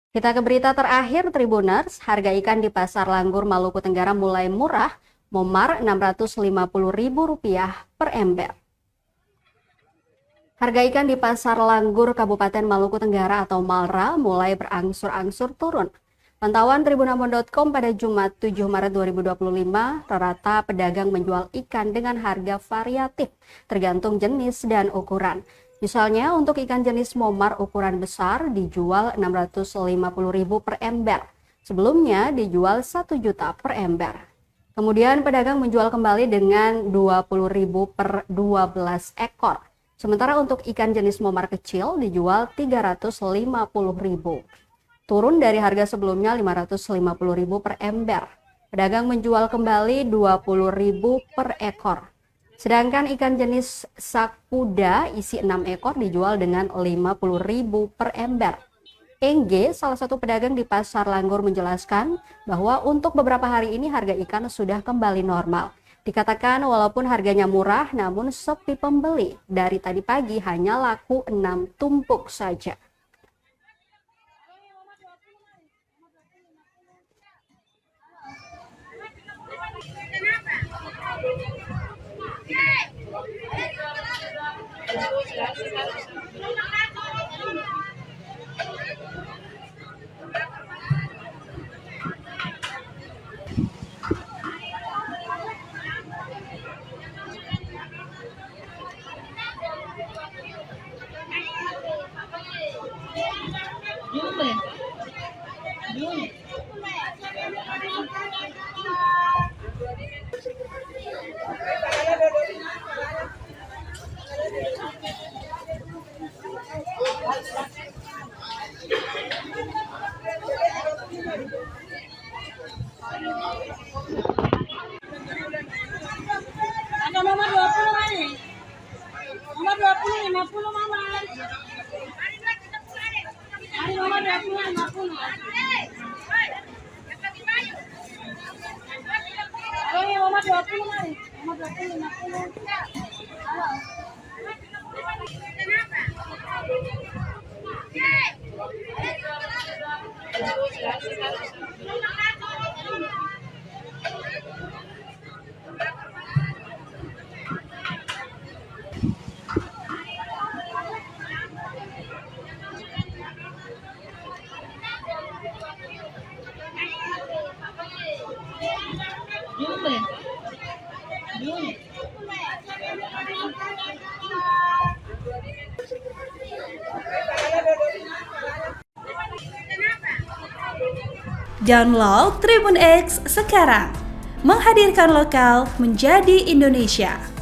Kita ke berita terakhir Tribuners, harga ikan di Pasar Langgur Maluku Tenggara mulai murah, Momar Rp650.000 per ember. Harga ikan di Pasar Langgur Kabupaten Maluku Tenggara atau Malra mulai berangsur-angsur turun. Pantauan tribunambon.com pada Jumat 7 Maret 2025, rata-rata pedagang menjual ikan dengan harga variatif, tergantung jenis dan ukuran. Misalnya untuk ikan jenis momar ukuran besar dijual Rp650.000 per ember. Sebelumnya dijual Rp1.000.000 per ember. Kemudian pedagang menjual kembali dengan Rp20.000 per 12 ekor. Sementara untuk ikan jenis momar kecil dijual Rp350.000. Turun dari harga sebelumnya Rp550.000 per ember. Pedagang menjual kembali Rp20.000 per ekor. Sedangkan ikan jenis sakuda isi 6 ekor dijual dengan Rp50.000 per ember. Engge, salah satu pedagang di Pasar Langgur menjelaskan bahwa untuk beberapa hari ini harga ikan sudah kembali normal. Dikatakan walaupun harganya murah namun sepi pembeli. Dari tadi pagi hanya laku 6 tumpuk saja. Ada nomor 20 kali. Nomor 20 50 mama. Hari nomor 20 50. Oh iya nomor 20 kali. Nomor 20 50. Halo. Download Tribun X sekarang, menghadirkan lokal menjadi Indonesia.